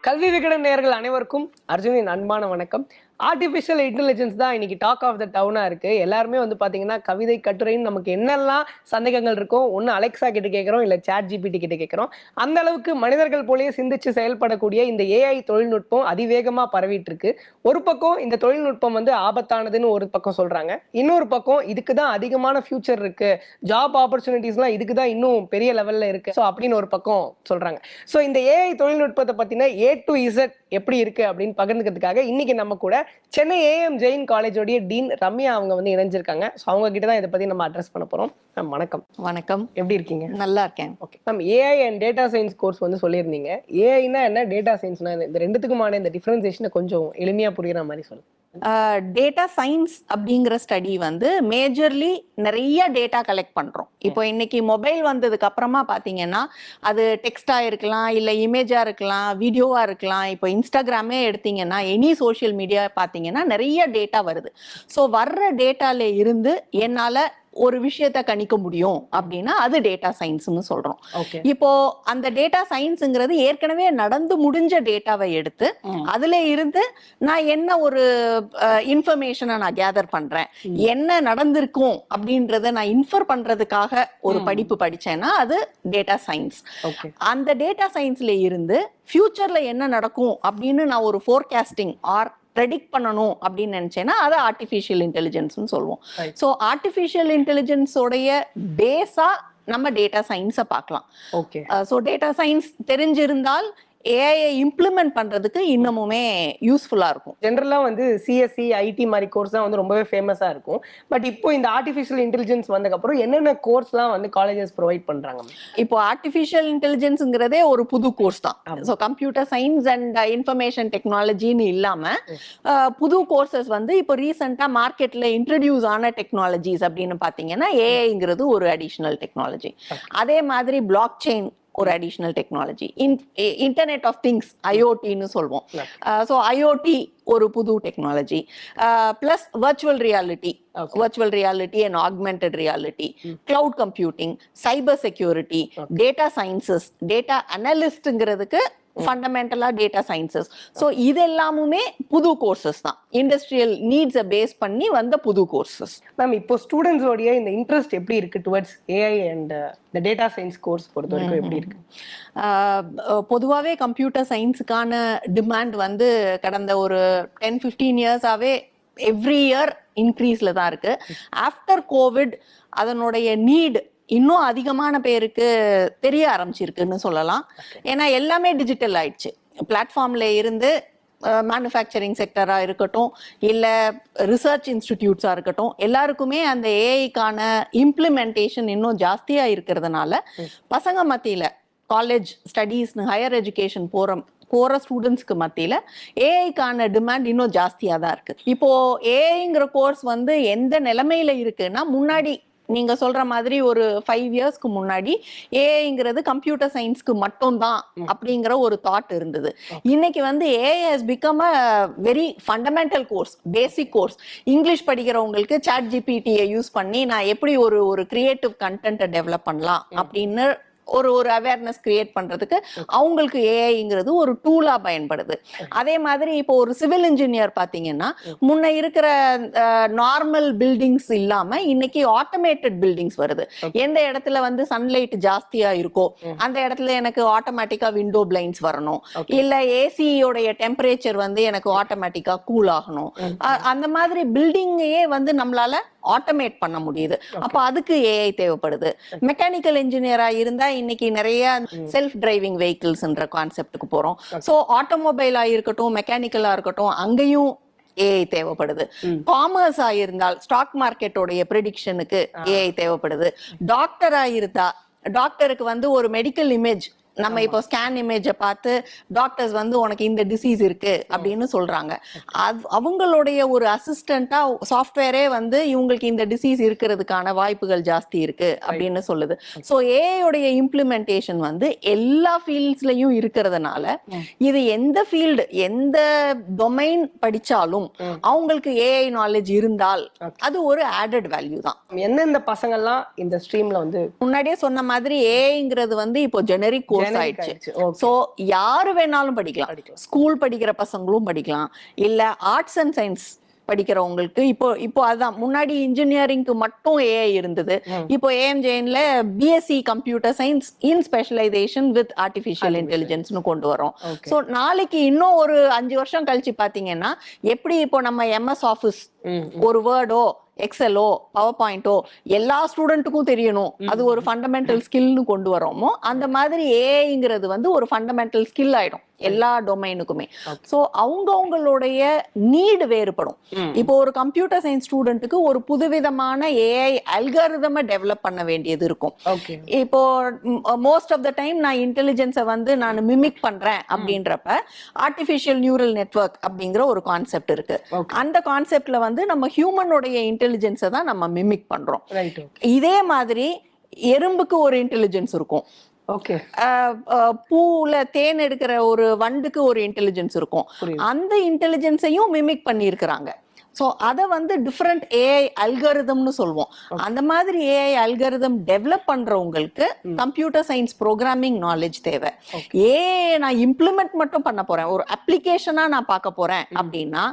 கல்வி விகடன் நேயர்கள் அனைவருக்கும் அர்ஜுனின் அன்பான வணக்கம். ஆர்டிஃபிஷியல் இன்டெலிஜென்ஸ் தான் இன்னைக்கு டாக் ஆஃப் த டவுனா இருக்கு. எல்லாருமே வந்து பாத்தீங்கன்னா கவிதை கட்டுரைன்னு நமக்கு என்னெல்லாம் சந்தேகங்கள் இருக்கும், ஒன்னு அலெக்சா கிட்ட கேட்கிறோம், இல்ல சாட் ஜிபிடி கிட்ட கேட்கிறோம். அந்த அளவுக்கு மனிதர்கள் போலயே சிந்திச்சு செயல்படக்கூடிய இந்த ஏஐ தொழில்நுட்பம் அதிவேகமா பரவிட்டு இருக்கு. ஒரு பக்கம் இந்த தொழில்நுட்பம் வந்து ஆபத்தானதுன்னு ஒரு பக்கம் சொல்றாங்க, இன்னொரு பக்கம் இதுக்கு தான் அதிகமான ஃபியூச்சர் இருக்கு, ஜாப் ஆப்பர்ச்சுனிட்டிஸ்லாம் இதுக்கு தான் இன்னும் பெரிய லெவல்ல இருக்கு ஸோ அப்படின்னு ஒரு பக்கம் சொல்றாங்க. ஸோ இந்த ஏஐ தொழில்நுட்பத்தை பத்தின ஏ டு இசட் எப்படி இருக்கு அப்படின்னு பகிர்ந்துக்கிறதுக்காக இன்னைக்கு நம்ம கூட சென்னை ஏஎம் ஜெயின் காலேஜோடைய டீன் ரம்யா அவங்க வந்து இணைஞ்சிருக்காங்க. ஸோ அவங்க கிட்ட தான் இதை பத்தி நம்ம அட்ரஸ் பண்ண போறோம். மேம் வணக்கம். வணக்கம். எப்படி இருக்கீங்க? நல்லா இருக்கேன். Okay ma'am, AI and data science course வந்து சொல்லியிருந்தீங்க. ஏஐனா என்ன, டேட்டா சயின்ஸ்னா இந்த ரெண்டுத்துக்குமான இந்த டிஃபரன்சியேஷனை கொஞ்சம் எளிமையா புரியுற மாதிரி சொல்லுங்க. டேட்டா சயின்ஸ் அப்படிங்கிற ஸ்டடி வந்து மேஜர்லி நிறைய டேட்டா கலெக்ட் பண்றோம். இப்போ இன்னைக்கு மொபைல் வந்ததுக்கு அப்புறமா பாத்தீங்கன்னா அது டெக்ஸ்டா இருக்கலாம், இல்ல இமேஜா இருக்கலாம், வீடியோவா இருக்கலாம். இப்போ இன்ஸ்டாகிராமே எடுத்தீங்கன்னா எனி சோஷியல் மீடியா பாத்தீங்கன்னா நிறைய டேட்டா வருது. ஸோ வர்ற டேட்டால இருந்து என்னால ஒரு விஷயத்த கணிக்க முடியும் அப்படின்னா அது டேட்டா சயின்ஸ்னு சொல்றோம். இப்போ அந்த டேட்டா சயின்ஸ்ங்கிறது ஏற்கனவே நடந்து முடிஞ்ச டேட்டாவை எடுத்து அதுல இருந்து நான் என்ன ஒரு இன்ஃபர்மேஷனை நான் கேதர் பண்றேன், என்ன நடந்திருக்கும் அப்படின்றத நான் இன்ஃபர் பண்றதுக்காக ஒரு படிப்பு படிச்சேன்னா அது டேட்டா சயின்ஸ். அந்த டேட்டா சயின்ஸ்ல இருந்து ஃபியூச்சர்ல என்ன நடக்கும் அப்படின்னு நான் ஒரு ஃபோர்காஸ்டிங் ஆர் ப்ரெடிக்ட் பண்ணணும் அப்படின்னு நினைச்சேன்னா அதை ஆர்டிஃபிஷியல் இன்டெலிஜென்ஸ்னு சொல்லுவோம். ஸோ ஆர்டிஃபிஷியல் இன்டெலிஜென்ஸோடைய பேஸா நம்ம டேட்டா சயின்ஸை பார்க்கலாம். ஓகே. ஸோ டேட்டா சயின்ஸ் தெரிஞ்சிருந்தால் ஏஐ இம்ப்ளிமெண்ட் பண்றதுக்கு இன்னமுமே யூஸ்ஃபுல்லா இருக்கும். ஜென்ரலா வந்து சிஎஸ்சி ஐடி மாதிரி கோர்ஸ் தான் வந்து ரொம்பவே ஃபேமஸா இருக்கும். பட் இப்போ இந்த ஆர்டிஃபிஷியல் இன்டெலிஜென்ஸ் வந்ததுக்கப்புறம் என்னென்ன கோர்ஸ்லாம் வந்து காலேஜஸ் ப்ரொவைட் பண்றாங்க? இப்போ ஆர்டிஃபிஷியல் இன்டெலிஜென்ஸ்ங்கிறதே ஒரு புது கோர்ஸ் தான். So computer science and information டெக்னாலஜின்னு இல்லாம புது கோர்சஸ் வந்து இப்போ ரீசெண்டா மார்க்கெட்ல இன்ட்ரடியூஸ் ஆன டெக்னாலஜிஸ் அப்படின்னு பாத்தீங்கன்னா ஏஐங்கிறது ஒரு அடிஷனல் டெக்னாலஜி. அதே மாதிரி பிளாக் செயின் ஒரு additional technology, internet of things ஐஓடின்னு சொல்வோம். ஸோ ஐஓடி ஒரு புது technology, plus virtual reality and augmented reality, cloud computing, cyber security, data sciences, data அனலிஸ்ட்ங்கிறதுக்கு ஃபண்டமெண்டலா டேட்டா சயின்சஸ். ஸோ இது எல்லாமுமே புது கோர்சஸ் தான், இண்டஸ்ட்ரியல் நீட்ஸை பேஸ் பண்ணி வந்த புது கோர்சஸ். மேம் இப்போ ஸ்டூடெண்ட்ஸோடைய இந்த இன்ட்ரெஸ்ட் எப்படி இருக்கு டுவர்ட்ஸ் ஏஐ அண்ட் இந்த டேட்டா சயின்ஸ் கோர்ஸ் பொறுத்த வரைக்கும் எப்படி இருக்கு? பொதுவாகவே கம்ப்யூட்டர் சயின்ஸுக்கான டிமாண்ட் வந்து கடந்த ஒரு 10-15 இயர்ஸாவே எவ்ரி இயர் இன்க்ரீஸ்ல தான் இருக்கு. ஆஃப்டர் கோவிட் அதனுடைய நீட் இன்னும் அதிகமான பேருக்கு தெரிய ஆரம்பிச்சிருக்குன்னு சொல்லலாம். ஏன்னா எல்லாமே டிஜிட்டல் ஆயிடுச்சு. பிளாட்ஃபார்ம்ல இருந்து மேனுஃபேக்சரிங் செக்டரா இருக்கட்டும், இல்ல ரிசர்ச் இன்ஸ்டிடியூட்ஸா இருக்கட்டும், எல்லாருக்குமே அந்த ஏஐக்கான இம்ப்ளிமெண்டேஷன் இன்னும் ஜாஸ்தியா இருக்கிறதுனால பசங்க மத்தியில காலேஜ் ஸ்டடீஸ் ஹையர் எஜுகேஷன் போற ஸ்டூடெண்ட்ஸ்க்கு மத்தியில ஏஐக்கான டிமாண்ட் இன்னும் ஜாஸ்தியா தான் இருக்கு. இப்போ ஏஐங்கிற கோர்ஸ் வந்து எந்த நிலைமையில இருக்குன்னா, முன்னாடி நீங்க சொல்ற மாதிரி ஒரு 5 இயர்ஸ்க்கு முன்னாடி ஏஐங்கிறது கம்ப்யூட்டர் சயின்ஸ்க்கு மட்டும் தான் அப்படிங்கிற ஒரு தாட் இருந்தது. இன்னைக்கு வந்து AI has become a very fundamental course, basic course. English படிக்கிறவங்களுக்கு சாட் ஜிபிடியை யூஸ் பண்ணி நான் எப்படி ஒரு கிரியேட்டிவ் கண்டென்ட்டை டெவலப் பண்ணலாம் அப்படின்னு ஒரு அவேர்னஸ் கிரியேட் பண்றதுக்கு அவங்களுக்கு ஏஐங்கிறது ஒரு டூலா பயன்படுது. அதே மாதிரி இப்போ ஒரு சிவில் இன்ஜினியர் பாத்தீங்கன்னா முன்ன இருக்கிற நார்மல் பில்டிங்ஸ் இல்லாம இன்னைக்கு ஆட்டோமேட்டட் பில்டிங்ஸ் வருது. எந்த இடத்துல வந்து சன்லைட் ஜாஸ்தியா இருக்கோ அந்த இடத்துல எனக்கு ஆட்டோமேட்டிக்கா விண்டோ பிளைண்ட்ஸ் வரணும், இல்ல ஏசியோடைய டெம்பரேச்சர் வந்து எனக்கு ஆட்டோமேட்டிக்கா கூல் ஆகணும். அந்த மாதிரி பில்டிங்கையே வந்து நம்மளால ஆட்டோமேட் பண்ண முடியுது. அப்ப அதுக்கு ஏஐ தேவைப்படுது. மெக்கானிக்கல் இன்ஜினியரா இருந்தா இன்னைக்கு நிறைய செல்ஃப் டிரைவிங் வெஹிக்கிள்ஸ்ன்ற கான்செப்டுக்கு போறோம். சோ ஆட்டோமொபைலா இருக்கட்டும், மெக்கானிக்கலா இருக்கட்டும், அங்கேயும் ஏஐ தேவைப்படுது. காமர்ஸ் ஆயிருந்தால் ஸ்டாக் மார்க்கெட்டோடைய ப்ரெடிக்ஷனுக்கு ஏஐ தேவைப்படுது. டாக்டரா இருந்தா டாக்டருக்கு வந்து ஒரு மெடிக்கல் இமேஜ் நம்ம இப்போ ஸ்கேன் இமேஜை பார்த்து டாக்டர்ஸ் வந்து உனக்கு இந்த டிசீஸ் இருக்கு அப்படின்னு சொல்றாங்க. அவங்களுடைய ஒரு அசிஸ்டண்டா சாஃப்ட்வேரே வந்து இவங்களுக்கு இந்த டிசீஸ் இருக்கிறதுக்கான வாய்ப்புகள் ஜாஸ்தி இருக்கு அப்படின்னு சொல்லுது. ஸோ ஏஐயோடைய இம்ப்ளிமெண்டேஷன் வந்து எல்லா ஃபீல்ட்ஸ்லயும் இருக்கிறதுனால இது எந்த ஃபீல்டு எந்த டொமைன் படிச்சாலும் அவங்களுக்கு ஏஐ நாலேஜ் இருந்தால் அது ஒரு ஆடட் வேல்யூ தான். எந்தெந்த பசங்கள்லாம் இந்த ஸ்ட்ரீம்ல வந்து முன்னாடியே சொன்ன மாதிரி ஏஐங்கிறது வந்து இப்போ ஜெனரிக் கோர்ஸ் generic ஆயிடுச்சு. சோ யாரு வேணாலும் படிக்கலாம். ஸ்கூல் படிக்கிற பசங்களும் படிக்கலாம், இல்ல ஆர்ட்ஸ் அண்ட் சயின்ஸ் படிக்கிறவங்களுக்கு இப்போ அதான் முன்னாடி இன்ஜினியரிங்க்கு மட்டும் ஏஐ இருந்தது. இப்போ ஏஎம்ஜேஎன்ல BSc computer science in specialisation with artificial இன்டெலிஜென்ஸ்னு கொண்டு வரோம். ஸோ நாளைக்கு இன்னும் ஒரு 5 வருஷம் கழிச்சு பாத்தீங்கன்னா எப்படி இப்போ நம்ம எம்எஸ் ஆஃபீஸ் ஒரு வேர்டோ எக்ஸலோ பவர் பாயிண்டோ எல்லா ஸ்டூடெண்ட்டுக்கும் தெரியணும், அது ஒரு ஃபண்டமெண்டல் ஸ்கில்னு கொண்டு வரோமோ அந்த மாதிரி ஏஐங்கிறது வந்து ஒரு ஃபண்டமெண்டல் ஸ்கில் ஆயிடும் எல்லா டொமைனுக்குமே. ஸோ அவங்களுடைய நீடு வேறுபடும். இப்போ ஒரு கம்ப்யூட்டர் சயின்ஸ் ஸ்டூடெண்ட்டுக்கு ஒரு புதுவிதமான ஏஐ அல்காரிதமை டெவலப் பண்ண வேண்டியது இருக்கும். இப்போ மோஸ்ட் ஆஃப் த டைம் நான் இன்டெலிஜென்ஸை வந்து நான் மிமிக் பண்றேன் அப்படின்றப்ப ஆர்டிஃபிஷியல் நியூரல் நெட்வொர்க் அப்படிங்கிற ஒரு கான்செப்ட் இருக்கு. அந்த கான்செப்ட்ல வந்து நம்ம ஹியூமனுடைய இன்டெலிஜென்ஸை தான் நம்ம மிமிக் பண்றோம். இதே மாதிரி எறும்புக்கு ஒரு இன்டெலிஜென்ஸ் இருக்கும், பூல தேன் எடுக்கிற ஒரு வண்டுக்கு ஒரு இன்டெலிஜென்ஸ் இருக்கும். அந்த இன்டெலிஜென்ஸையும் மிமிக் பண்ணியிருக்கிறாங்க. ஸோ அதை வந்து டிஃப்ரெண்ட் ஏஐ அல்காரிதம்னு சொல்லுவோம். அந்த மாதிரி ஏஐ அல்காரிதம் டெவலப் பண்றவங்களுக்கு கம்ப்யூட்டர் சயின்ஸ் ப்ரோக்ராமிங் நாலேஜ் தேவை. ஏஐ நான் இம்ப்ளிமெண்ட் மட்டும் பண்ண போறேன், ஒரு அப்ளிகேஷனா நான் பார்க்க போறேன் அப்படின்னா